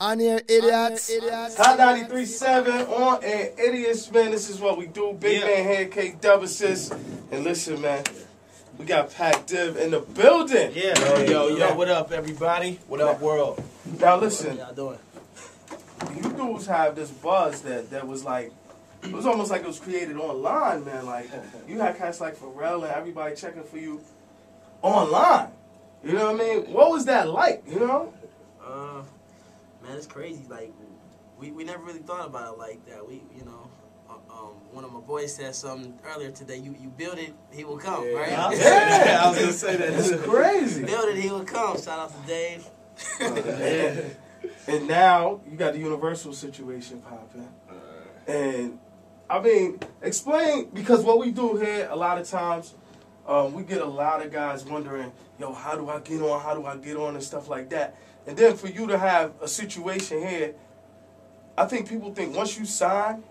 On here, idiots. Hot 93.7 on air, idiots, man. This is what we do. Big man here, k-dubasis. And listen, man, we got Pac Div in the building. Yeah. Yo, what up, everybody? What up, world? Now, listen. How y'all doing? You dudes have this buzz that was like, it was almost like it was created online, man. Like, you had cats like Pharrell and everybody checking for you online. You know what I mean? What was that like, you know? Man, it's crazy. Like, we never really thought about it like that. One of my boys said something earlier today. You build it, he will come, right? Yeah, I was gonna say that. This is crazy. Build it, he will come. Shout out to Dave. And now you got the Universal situation popping. And I mean, explain, because what we do here a lot of times, we get a lot of guys wondering, yo, how do I get on? How do I get on and stuff like that. And then for you to have a situation here, I think people think once you sign,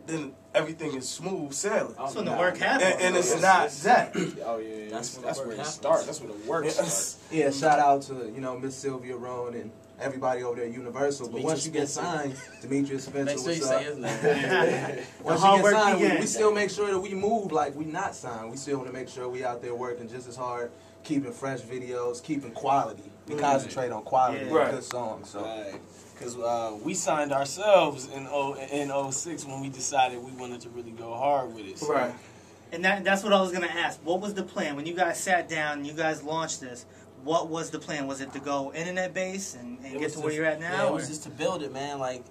then everything is smooth sailing. That's when the work happens. And it's not that. Oh yeah, That's where it happens. starts. That's where the work starts. Yeah, shout out to Miss Sylvia Roan and everybody over there at Universal. But once you get signed, Demetrius Spencer, Make sure you what's say up? his name. Once you get signed, we still make sure that we move like we not signed. We still want to make sure we out there working just as hard, keeping fresh videos, keeping quality. We concentrate on quality and good songs. So. Right. Because we signed ourselves in 06 when we decided we wanted to really go hard with it. So. Right. And that's what I was going to ask. What was the plan? When you guys sat down and you guys launched this, what was the plan? Was it to go internet-based and get to where you're at now? Yeah, it was just to build it, man, like,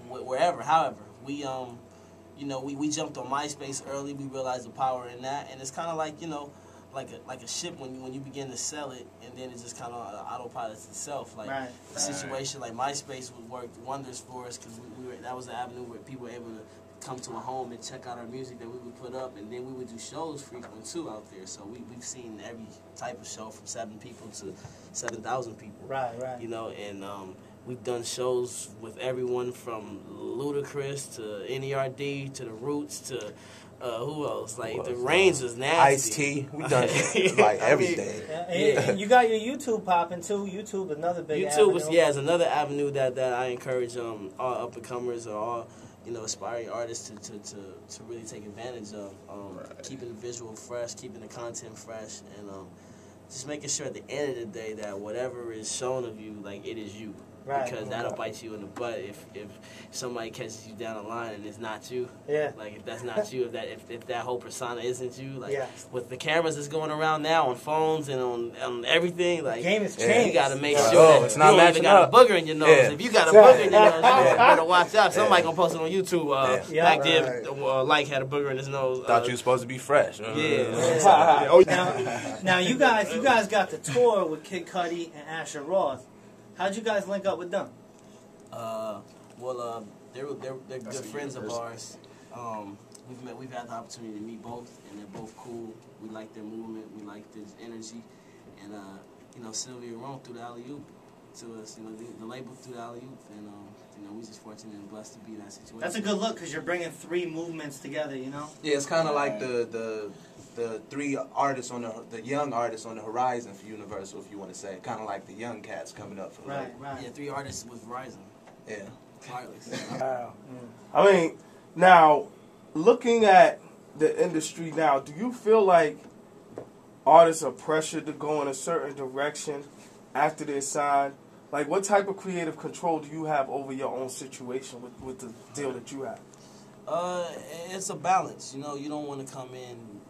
wherever, however. We jumped on MySpace early. We realized the power in that. And it's kind of like, like a ship when you begin to sell it, and then it just kind of autopilots itself. Like a situation like MySpace would work wonders for us because that was the avenue where people were able to come to a home and check out our music that we would put up, and then we would do shows frequent too out there. So we've seen every type of show from 7 people to 7,000 people. Right. And we've done shows with everyone from Ludacris to NERD to the Roots to who else? Like the range is nasty. Ice-T, we done like everything. And you got your YouTube popping too. YouTube, another big YouTube avenue. is another avenue that I encourage all up and comers or all aspiring artists to really take advantage of. Keeping the visual fresh, keeping the content fresh, and just making sure at the end of the day that whatever is shown of you, like, it is you. Right. Because that'll bite you in the butt if somebody catches you down the line and it's not you. Yeah. Like, if that's not you, if that whole persona isn't you, like with the cameras that's going around now on phones and on everything, like, the game has changed. You gotta make sure that it's not you don't even got a booger in your nose. If you got a booger in your nose, you better watch out. Somebody gonna post it on YouTube. Pac Div like had a booger in his nose. Thought you were supposed to be fresh. Now you guys got the tour with Kid Cudi and Asher Roth. How'd you guys link up with them? They're good friends of ours. We've had the opportunity to meet both, and they're both cool. We like their movement, we like their energy, and Sylvia Roth threw the alley-oop to us. The label threw the alley-oop, and we're just fortunate and blessed to be in that situation. That's a good look because you're bringing 3 movements together. Yeah, it's kind of like the 3 artists the young artists on the horizon for Universal, if you want to say, kind of like the young cats coming up for the label. Right. Yeah, 3 artists with Verizon. Yeah. Wireless. Wow. I mean, now, looking at the industry now, do you feel like artists are pressured to go in a certain direction after they're signed? Like, what type of creative control do you have over your own situation with the deal that you have? It's a balance. You don't want to come in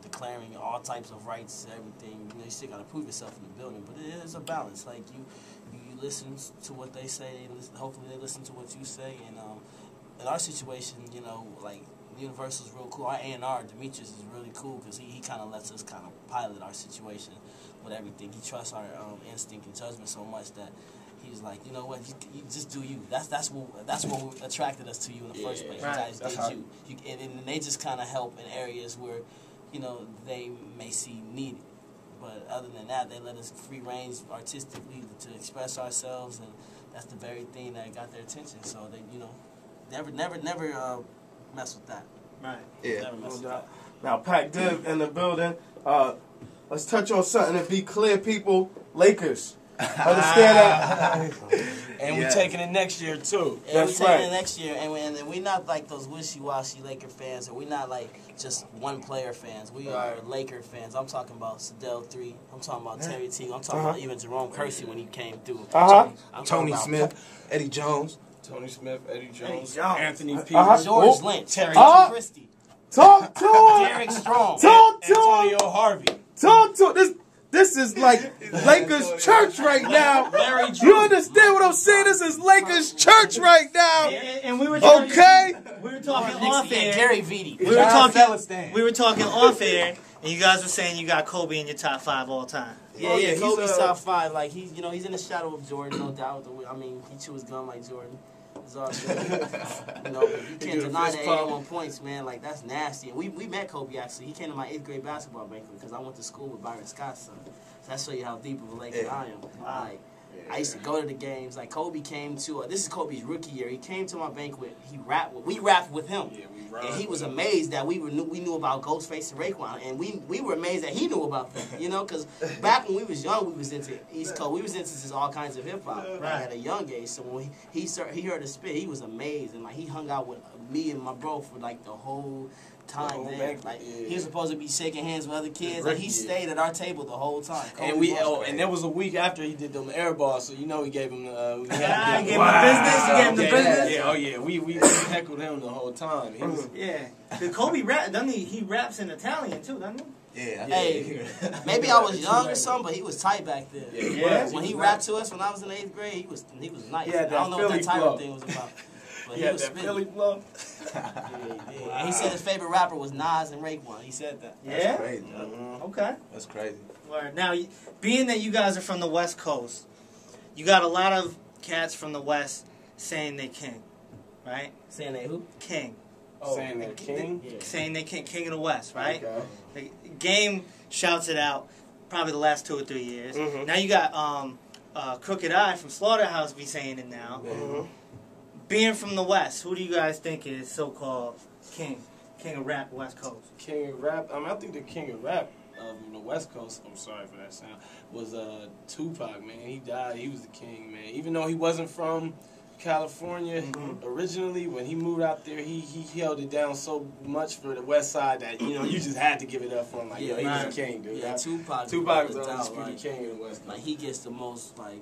declaring all types of rights to everything. You still got to prove yourself in the building, but it is a balance. Like, you listen to what they say, hopefully they listen to what you say, and in our situation, like, Universal's real cool. Our A&R, Demetrius, is really cool because he kind of lets us kind of pilot our situation with everything. He trusts our instinct and judgment so much that he's like, you know what, you just do you. That's what attracted us to you in the first place. Right. You guys did you. And they just kind of help in areas where, they may see needed. But other than that, they let us free range artistically to express ourselves, and that's the very thing that got their attention. So they, never mess with that. Right. Yeah. Never mess with that. Now, Pac Div in the building. Let's touch on something to be clear, people. Lakers. Understand that? And we're taking it next year too. And That's we're taking right. it next year, and we're not like those wishy-washy Laker fans, or we're not like just one player fans. We are Laker fans. I'm talking about Sedell 3. I'm talking about Terry T. I'm talking about even Jerome Kersey when he came through. Uh-huh. Tony Smith, Eddie Jones. Tony Smith, Eddie Jones, Jones. Anthony Peters, George Lynch, Terry Christie, Talk to him. Derek Strong, Talk to him. Antonio Harvey. Talk to him. This is like Lakers church right now. Larry You understand what I'm saying? This is Lakers church right now. And we were Okay? we were talking off yeah, air. Gary Vitti. We were talking off air, and you guys were saying you got Kobe in your top 5 all time. Yeah, he's Kobe's top 5. Like he's in the shadow of Jordan, no doubt. I mean, he chews gum like Jordan. It's all good. But you can't deny that 81 points, man. Like that's nasty. And we met Kobe actually. He came to my 8th grade basketball banquet because I went to school with Byron Scott's son. So that shows you how deep of a Laker I am. Like I used to go to the games. Like Kobe came to. This is Kobe's rookie year. He came to my banquet. We rapped with him. Yeah, and he was amazed that we knew about Ghostface and Raekwon, and we were amazed that he knew about them. Because back when we was young, we was into East Coast. We was into all kinds of hip hop at a young age. So when he heard us spit, he was amazed, and like he hung out with me and my bro for like the whole time there. Like he was supposed to be shaking hands with other kids, and he stayed at our table the whole time. And and there was a week after he did them air balls, so he gave him the You gave him the business. You gave him the business. Yeah, oh yeah, we heckled him the whole time. He was, The Kobe rap, doesn't he? He raps in Italian too, doesn't he? Yeah. Hey, maybe I was young or something, but he was tight back then. Yeah. When he rapped to us when I was in 8th grade, he was nice. Yeah, I don't know what that title thing was about. But he was that spitting. Philly flow. And he said his favorite rapper was Nas and Raekwon. He said that. That's crazy. Okay. That's crazy. Word. Now, being that you guys are from the West Coast, you got a lot of cats from the West saying they king, right? Saying they who? King. Saying they're king. Saying they king of the West, right? Okay. The game shouts it out probably the last 2 or 3 years. Now you got Crooked Eye from Slaughterhouse be saying it now. Being from the West, who do you guys think is so-called king of rap West Coast? King of rap. I think the king of rap of the West Coast, I'm sorry for that sound, was Tupac, man. He died. He was the king, man. Even though he wasn't from California originally, when he moved out there, he held it down so much for the West Side that you just had to give it up for him. Like he was the king, dude. Yeah, Tupac was the the king of the West Coast. Like he gets the most play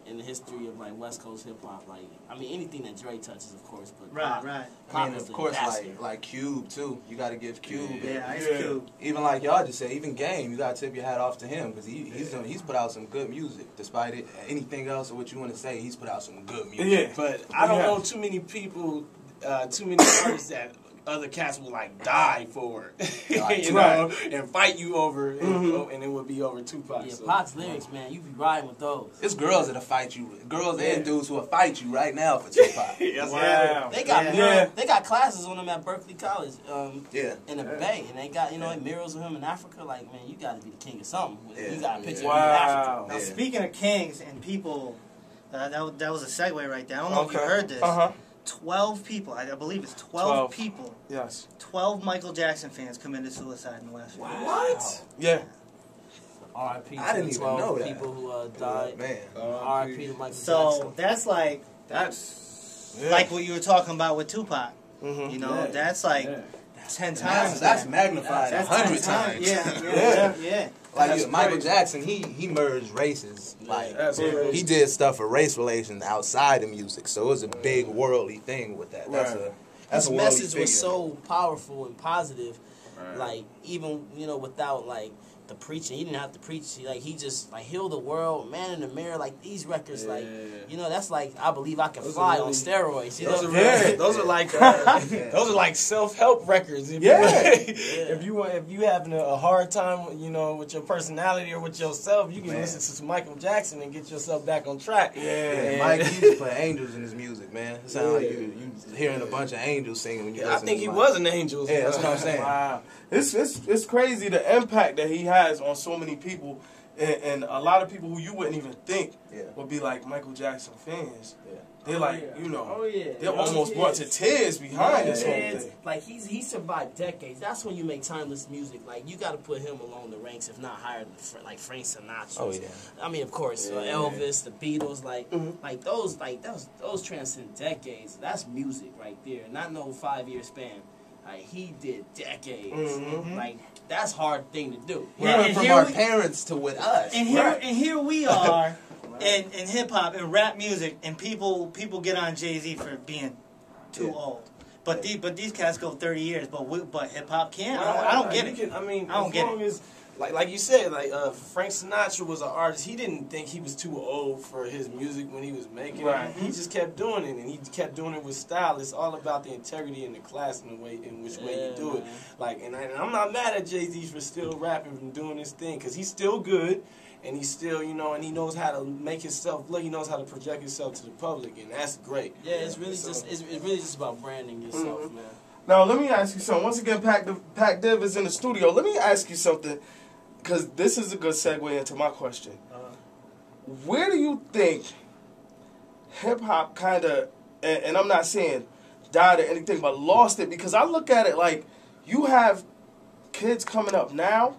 in the history of West Coast hip hop. Like anything that Dre touches, of course. But Right. I mean, of course, like Cube too. You got to give Cube. Yeah, Ice Cube. Even like y'all just said, even Game, you got to tip your hat off to him because he's put out some good music. Despite anything else or what you want to say, he's put out some good music. Yeah. But I don't know too many people, too many artists that other cats will die for it, know, and fight you over, and it would be over Tupac. Yeah, Pac's lyrics, man, you be riding with those. It's girls that'll fight you, and dudes who will fight you right now for Tupac. Wow. They got they got classes on him at Berkeley College, in the Bay, and they got murals of him in Africa. Like, man, you got to be the king of something. You got a picture of him in Africa. Now, speaking of kings and people, that was a segue right there. I don't know if you heard this. 12 people, I believe it's 12 people. Yes. 12 Michael Jackson fans committed suicide in the last few years. What? Yeah. R.I.P. I didn't even know that. People who died. Man. R.I.P. to Michael Jackson. So that's like what you were talking about with Tupac. That's like 10 times. That's magnified 100 times. Yeah. Like Michael Jackson, he merged races. Like he did stuff for race relations outside of music, so it was a big worldly thing with that. That's his a message figure. was so powerful and positive. Like even without the preaching, he didn't have to preach. He just healed the world, man in the mirror. Like these records, that's like I Believe I Can Fly on steroids. Those are like self-help records. If you having a hard time, with your personality or with yourself, you can listen to some Michael Jackson and get yourself back on track. Mike used to put angels in his music, man. It sounds like you hearing a bunch of angels singing when you listen I think to he Mike. was an angel. Yeah, that's what I'm saying. Wow. It's crazy the impact that he has on so many people And a lot of people who you wouldn't even think would be like Michael Jackson fans. They're like, you know, they're almost brought to tears behind this whole thing. Like, he survived decades. That's when you make timeless music. Like, you got to put him along the ranks, if not higher than like Frank Sinatra. Oh yeah. I mean, of course, Elvis, the Beatles, like those transcend decades. That's music right there. Not no 5-year span. Like, he did decades. Like, that's a hard thing to do. Right. From our parents to with us. And here we are in hip hop and rap music, and people get on Jay-Z for being too old. But these cats go 30 years, but hip hop can't. I don't get it. I mean, I don't get it. As, like you said, Frank Sinatra was an artist. He didn't think he was too old for his music when he was making it. He just kept doing it, and he kept doing it with style. It's all about the integrity and the class and the way in which way you do it. Like, and I'm not mad at Jay-Z for still rapping and doing his thing, because he's still good. And he's still, you know, and he knows how to make himself look. He knows how to project himself to the public, and that's great. Yeah, it's really just about branding yourself, man. Now let me ask you something. Once again, Pac Div is in the studio. Let me ask you something, because this is a good segue into my question. Where do you think hip hop kind of, and I'm not saying died or anything, but lost it? Because I look at it like you have kids coming up now.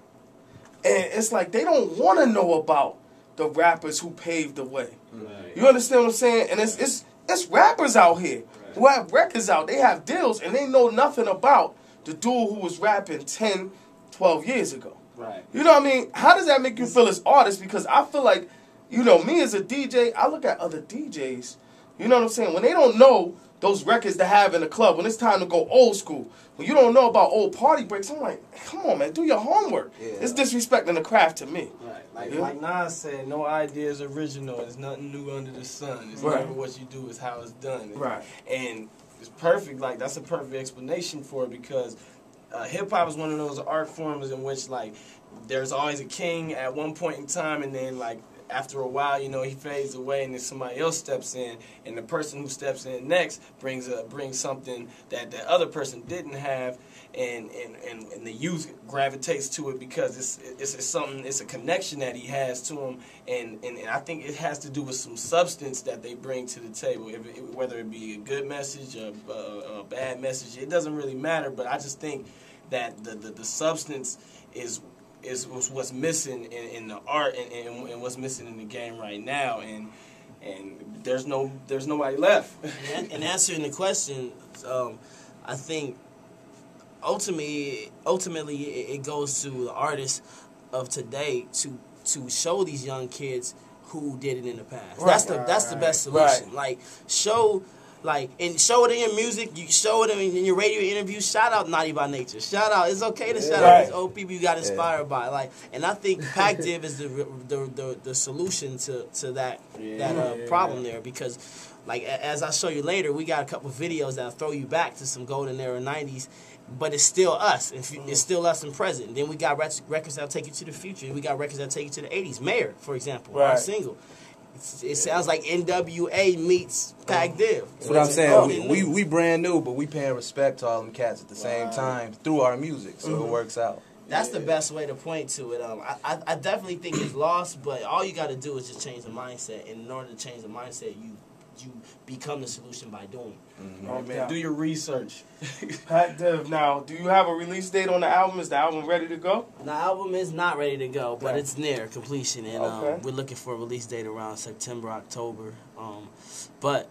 And it's like they don't want to know about the rappers who paved the way. Right. You understand what I'm saying? And it's rappers out here who have records out. They have deals, and they know nothing about the dude who was rapping 10, 12 years ago. Right. You know what I mean? How does that make you feel as artists? Because I feel like, you know, me as a DJ, I look at other DJs. You know what I'm saying? When they don't know those records to have in the club, when it's time to go old school, when you don't know about old party breaks, I'm like, come on, man, do your homework. Yeah. It's disrespecting the craft to me. Right. Like Nas said, no idea is original. There's nothing new under the sun. It's never what you do, it's how it's done. Right. And it's perfect. Like, that's a perfect explanation for it, because hip-hop is one of those art forms in which, like, there's always a king at one point in time, and then, like, after a while, you know, he fades away, and then somebody else steps in, and the person who steps in next brings something that the other person didn't have, and the youth gravitates to it because it's something, it's a connection that he has to him, and I think it has to do with some substance that they bring to the table, whether it be a good message or a bad message, it doesn't really matter. But I just think that the substance is what's missing in the art and what's missing in the game right now, and there's nobody left. And answering the question, I think ultimately it goes to the artists of today to show these young kids who did it in the past. Right. That's the best solution. Right. Like, show it in your music, you show it in your radio interviews. Shout out Naughty by Nature. Shout out, it's okay to shout out these old people you got inspired by. Like, and I think Pac Div is the solution to that problem there, because, like, as I show you later, we got a couple videos that'll throw you back to some golden era 90s, but it's still us. It's still us in present. Then we got records that'll take you to the future. We got records that'll take you to the 80s. Mayor, for example, our single. It sounds like NWA meets Pac Div. That's what I'm saying. We brand new, but we paying respect to all them cats at the same time through our music, so it works out. That's the best way to point to it. I definitely think it's lost, but all you got to do is just change the mindset. And in order to change the mindset, you become the solution by doing it. Oh man, do your research. Pac Div, now, do you have a release date on the album? Is the album ready to go? The album is not ready to go, but it's near completion, and we're looking for a release date around September, October. But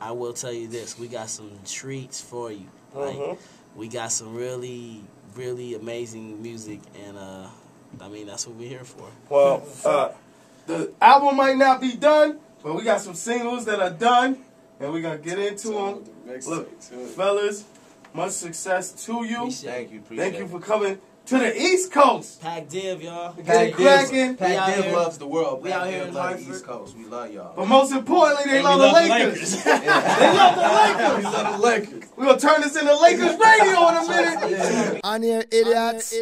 I will tell you this: we got some treats for you. Like, we got some really, really amazing music, and I mean, that's what we're here for. Well, the album might not be done, but we got some singles that are done, and we're going to get into them. Look, fellas, much success to you. Thank you. Thank you for coming to the East Coast. Pac Div, y'all. Pac Div loves the world. We out here in the East Coast. We love y'all. But most importantly, they love the Lakers. They love the Lakers. We love the Lakers. We're going to turn this into Lakers radio in a minute. On here, idiots.